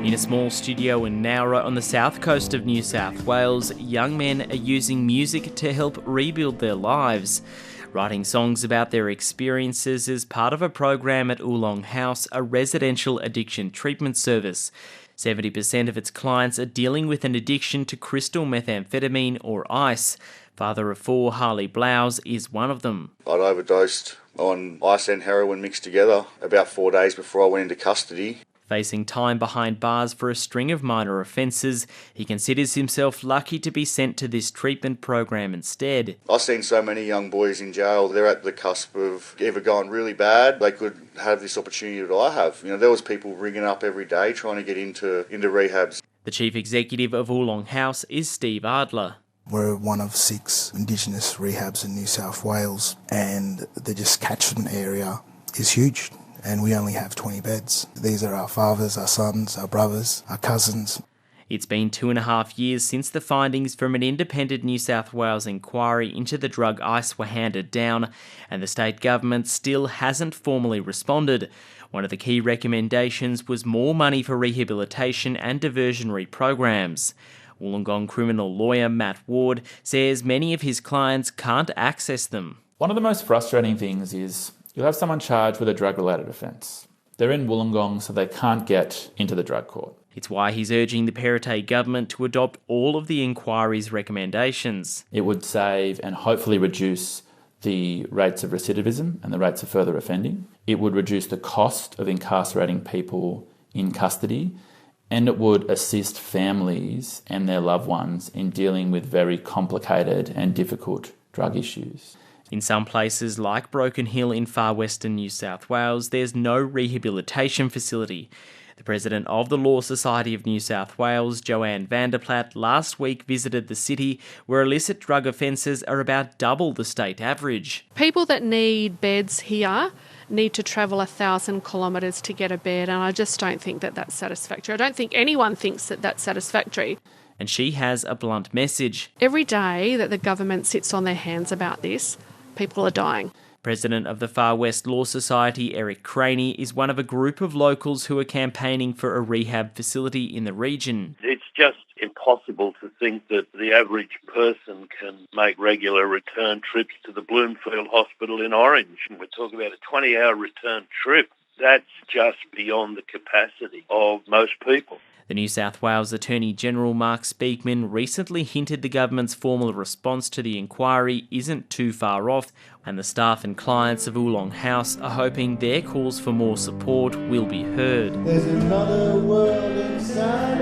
In a small studio in Nowra on the south coast of New South Wales, young men are using music to help rebuild their lives. Writing songs about their experiences is part of a program at Oolong House, a residential addiction treatment service. 70% of its clients are dealing with an addiction to crystal methamphetamine or ice. Father of four, Harley Blouse, is one of them. I'd overdosed on ice and heroin mixed together about 4 days before I went into custody. Facing time behind bars for a string of minor offences, he considers himself lucky to be sent to this treatment program instead. I've seen so many young boys in jail, they're at the cusp of either going really bad, they could have this opportunity that I have. There was people ringing up every day trying to get into rehabs. The chief executive of Oolong House is Steve Adler. We're one of 6 Indigenous rehabs in New South Wales, and the just catchment area is huge. And we only have 20 beds. These are our fathers, our sons, our brothers, our cousins. It's been 2.5 years since the findings from an independent New South Wales inquiry into the drug ice were handed down, and the state government still hasn't formally responded. One of the key recommendations was more money for rehabilitation and diversionary programs. Wollongong criminal lawyer Matt Ward says many of his clients can't access them. One of the most frustrating things is you'll have someone charged with a drug-related offence. They're in Wollongong, so they can't get into the drug court. It's why he's urging the Perrottet government to adopt all of the inquiry's recommendations. It would save and hopefully reduce the rates of recidivism and the rates of further offending. It would reduce the cost of incarcerating people in custody, and it would assist families and their loved ones in dealing with very complicated and difficult drug issues. In some places like Broken Hill in far western New South Wales, there's no rehabilitation facility. The president of the Law Society of New South Wales, Joanne Vanderplat, last week visited the city where illicit drug offences are about double the state average. People that need beds here need to travel 1,000 kilometres to get a bed, and I just don't think that that's satisfactory. I don't think anyone thinks that that's satisfactory. And she has a blunt message. Every day that the government sits on their hands about this, people are dying. President of the Far West Law Society, Eric Craney, is one of a group of locals who are campaigning for a rehab facility in the region. It's just impossible to think that the average person can make regular return trips to the Bloomfield Hospital in Orange. We're talking about a 20-hour return trip. That's just beyond the capacity of most people. The New South Wales Attorney-General Mark Speakman recently hinted the government's formal response to the inquiry isn't too far off, and the staff and clients of Oolong House are hoping their calls for more support will be heard. There's another world inside.